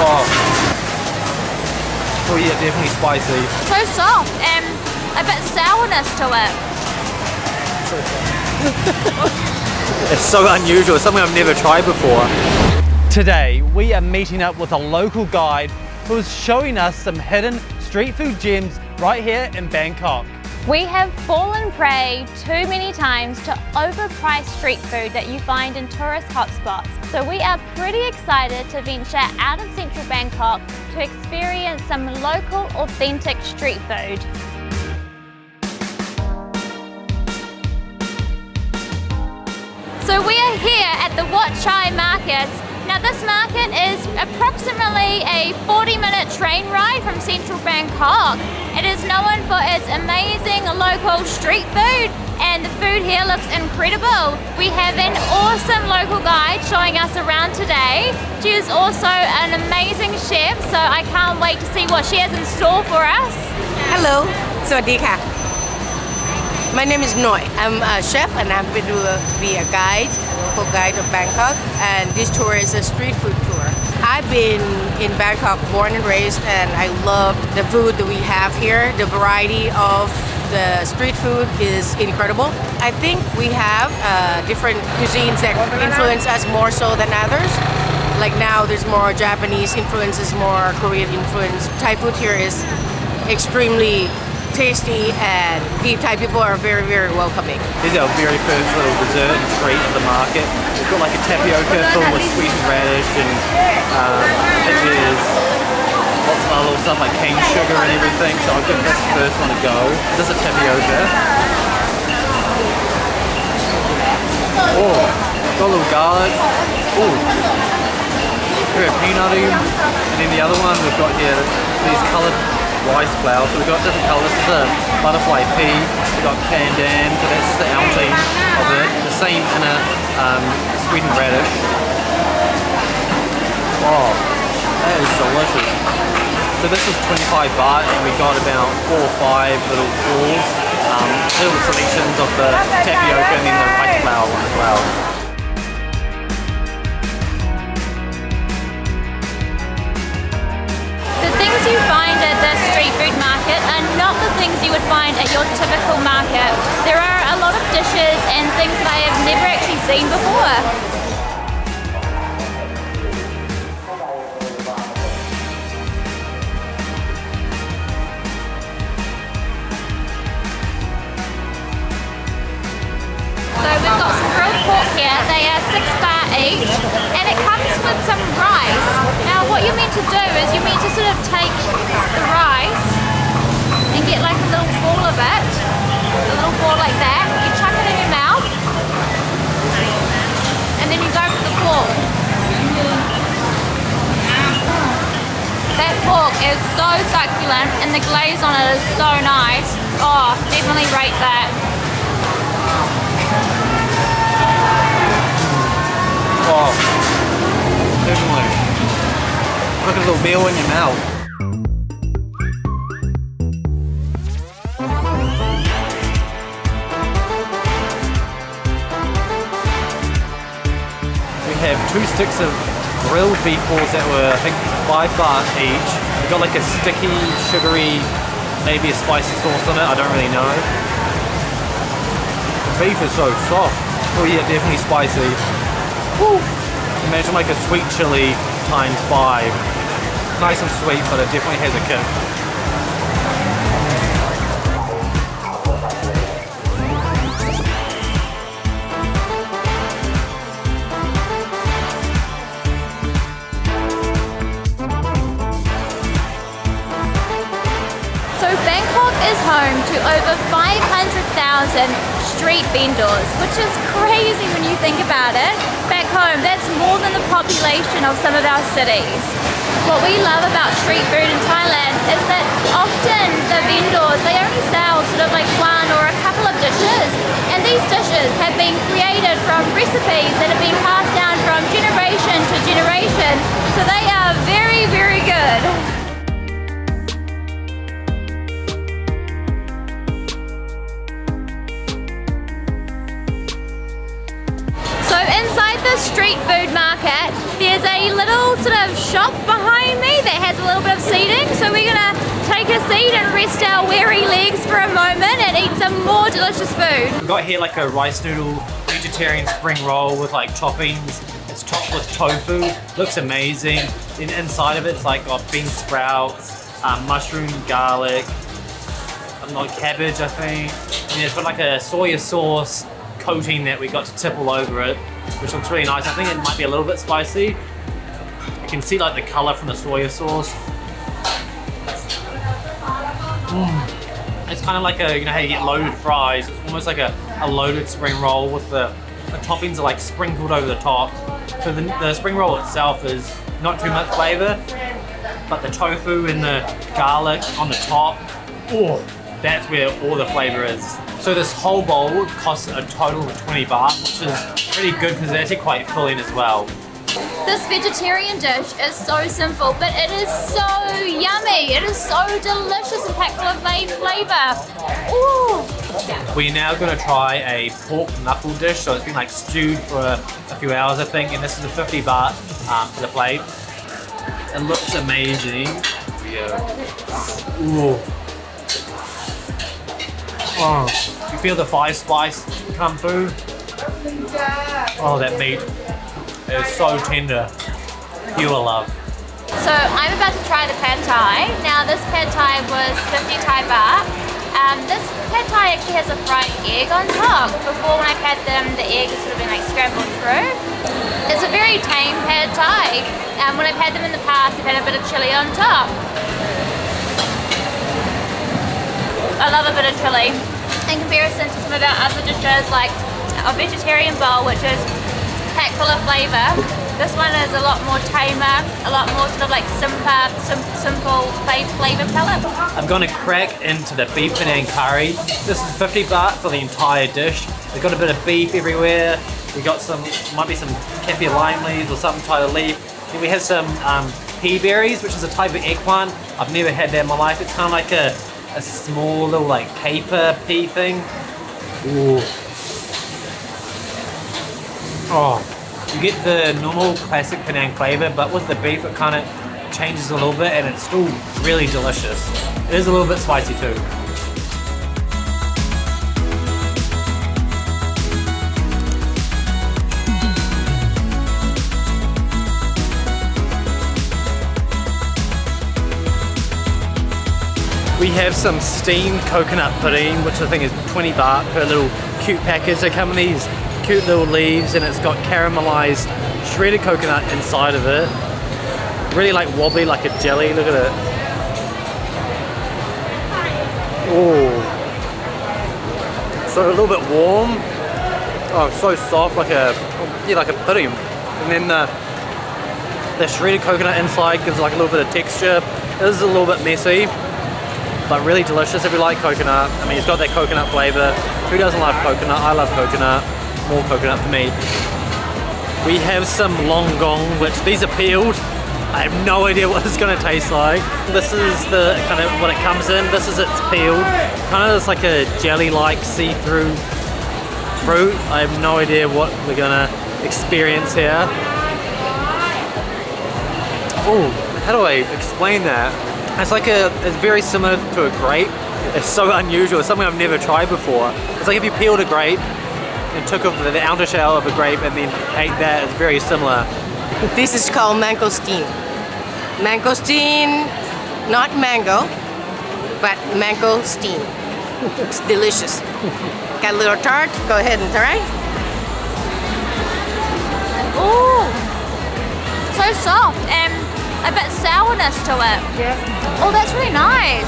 Oh yeah, definitely spicy. So soft and a bit sourness to it. It's so unusual, it's something I've never tried before. Today, we are meeting up with a local guide who is showing us some hidden street food gems right here in Bangkok. We have fallen prey too many times to overpriced street food that you find in tourist hotspots. So we are pretty excited to venture out of central Bangkok to experience some local, authentic street food. So we are here at the Wat Chai market. Now this market is approximately a 40-minute train ride from central Bangkok. It is known for its amazing local street food, and the food here looks incredible. We have an awesome local guide showing us around today. She is also an amazing chef, so I can't wait to see what she has in store for us. Hello, Sawadika. My name is Noi. I'm a chef and I'm going to be a guide, a local guide of Bangkok, and this tour is a street food tour. I've been in Bangkok, born and raised, and I love the food that we have here. The variety of the street food is incredible. I think we have different cuisines that influence us more so than others. Like now there's more Japanese influences, more Korean influence. Thai food here is extremely tasty, and the Thai people are very, very welcoming. This is our very first little dessert and treat at the market. We've got like a tapioca filled with sweetened radish, and I think there's lots of other little stuff like cane sugar and everything, so I'll give this the first one a go. This is tapioca. Oh, got a little garlic. Oh, very peanutty. And then the other one we've got here, these coloured rice flour. So we've got different colours. This is a butterfly pea. We've got pandan, so that's just the outing of it. The same in a sweetened radish. Oh, that is delicious. So this is 25 baht, and we got about 4 or 5 little balls, little selections of the tapioca and then the rice flour one as well. The things you find at the street food market are not the things you would find at your typical market. There are a lot of dishes and things that I have never actually seen before. So we've got some grilled pork here. They are 6 baht each, and it comes with some rice. Now what you're meant to do is you're meant to sort of take the rice and get like a little ball of it, a little ball like that. You chuck it in your mouth, and then you go for the pork. That pork is so succulent, and the glaze on it is so nice. Oh, definitely rate that. Oh, definitely. Look at the little meal in your mouth. We have 2 sticks of grilled beef balls that were, I think, 5 baht each. We've got like a sticky, sugary, maybe a spicy sauce on it, I don't really know. The beef is so soft. Oh yeah, definitely spicy. Woo. Imagine like a sweet chili times 5. Nice and sweet, but it definitely has a kick. So Bangkok is home to over 500,000 street vendors, which is crazy when you think about it. Back home, that's more than the population of some of our cities. What we love about street food in Thailand is that often the vendors, they only sell sort of like 1 or a couple of dishes, and these dishes have been created from recipes that have been passed down from generation to generation, so they are very, very good. So inside the street food market, there's a little sort of shop behind behind me that has a little bit of seating, so we're gonna take a seat and rest our weary legs for a moment and eat some more delicious food. We've got here like a rice noodle vegetarian spring roll with like toppings. It's topped with tofu. Looks amazing. Inside of it's like got bean sprouts, mushroom, garlic, like cabbage, I think. And it's got like a soya sauce coating that we got to tip all over it, which looks really nice. I think it might be a little bit spicy. You can see like the color from the soya sauce. It's kind of like a, you know how you get loaded fries. It's almost like a loaded spring roll with the toppings are like sprinkled over the top. So the spring roll itself is not too much flavor, but the tofu and the garlic on the top, oh, that's where all the flavor is. So this whole bowl costs a total of 20 baht, which is pretty good because it's actually quite filling as well. This vegetarian dish is so simple, but it is so yummy. It is so delicious and packed full of flavor. Ooh. We're now going to try a pork knuckle dish. So it's been like stewed for a few hours, I think, and this is the 50 baht for the plate. It looks amazing. Yeah. Ooh. Oh, you feel the 5-spice come through? Oh, that meat is so tender. Pure love. So I'm about to try the pad thai. Now this pad thai was 50 Thai baht. This pad thai actually has a fried egg on top. Before when I've had them, the egg has sort of been like scrambled through. It's a very tame pad thai. When I've had them in the past, I've had a bit of chili on top. I love a bit of chili. In comparison to some of our other dishes, like a vegetarian bowl, which is packed full of flavour, this one is a lot more tamer, a lot more sort of like simple flavour palette. I'm going to crack into the beef Penang curry. This is 50 baht for the entire dish. We've got a bit of beef everywhere. We got some, might be some kaffir lime leaves or some type of leaf. Then we have some pea berries, which is a type of eggplant. I've never had that in my life. It's kind of like a small little like caper pea thing. Ooh. Oh, you get the normal classic Penang flavour, but with the beef it kind of changes a little bit and it's still really delicious. It is a little bit spicy too. We have some steamed coconut pudding, which I think is 20 baht per little cute package. They come in these cute little leaves and it's got caramelized shredded coconut inside of it. Really like wobbly, like a jelly. Look at it. Oh, so a little bit warm. Oh, so soft, like a pudding. And then the shredded coconut inside gives like a little bit of texture. This is a little bit messy, but really delicious if you like coconut. I mean, it's got that coconut flavor. Who doesn't love coconut? I love coconut. More coconut for me. We have some longgong, which these are peeled. I have no idea what it's going to taste like. This is the kind of what it comes in. This is it's peeled. Kind of looks like a jelly-like see-through fruit. I have no idea what we're going to experience here. Oh, how do I explain that? It's very similar to a grape. It's so unusual. It's something I've never tried before. It's like if you peeled a grape and took off the outer shell of a grape and then ate that. It's very similar. This is called mangosteen. Mangosteen, not mango, but mangosteen. It's delicious. Got a little tart. Go ahead and try. Ooh, so soft and a bit sourness to it. Yeah. Oh, that's really nice.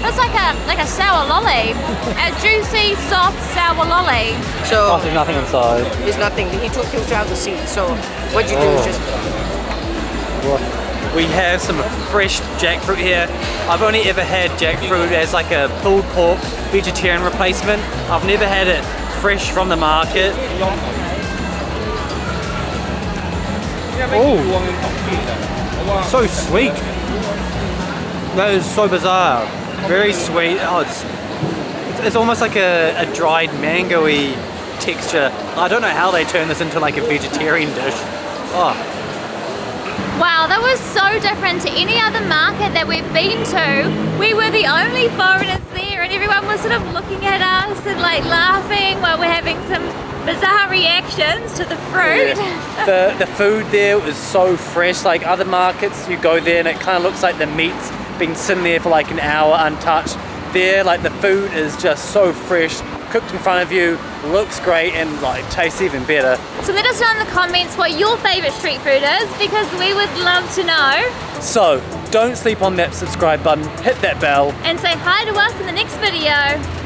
It's like a sour lolly, a juicy, soft, sour lolly. So there's nothing inside. There's nothing. He took out the seed. So what you do is just. We have some fresh jackfruit here. I've only ever had jackfruit as like a pulled pork vegetarian replacement. I've never had it fresh from the market. Oh, so sweet. That is so bizarre. Very sweet. Oh, it's almost like a dried mango-y texture. I don't know how they turn this into like a vegetarian dish. Oh, Wow, that was so different to any other market that we've been to. We were the only foreigners there and everyone was sort of looking at us and like laughing while we're having some bizarre reactions to the fruit. Yeah. The food there was so fresh. Like other markets, you go there and it kind of looks like the meat's been sitting there for like an hour untouched. There, like the food is just so fresh, cooked in front of you, looks great and like tastes even better. So let us know in the comments what your favourite street food is because we would love to know. So don't sleep on that subscribe button, hit that bell And say hi to us in the next video.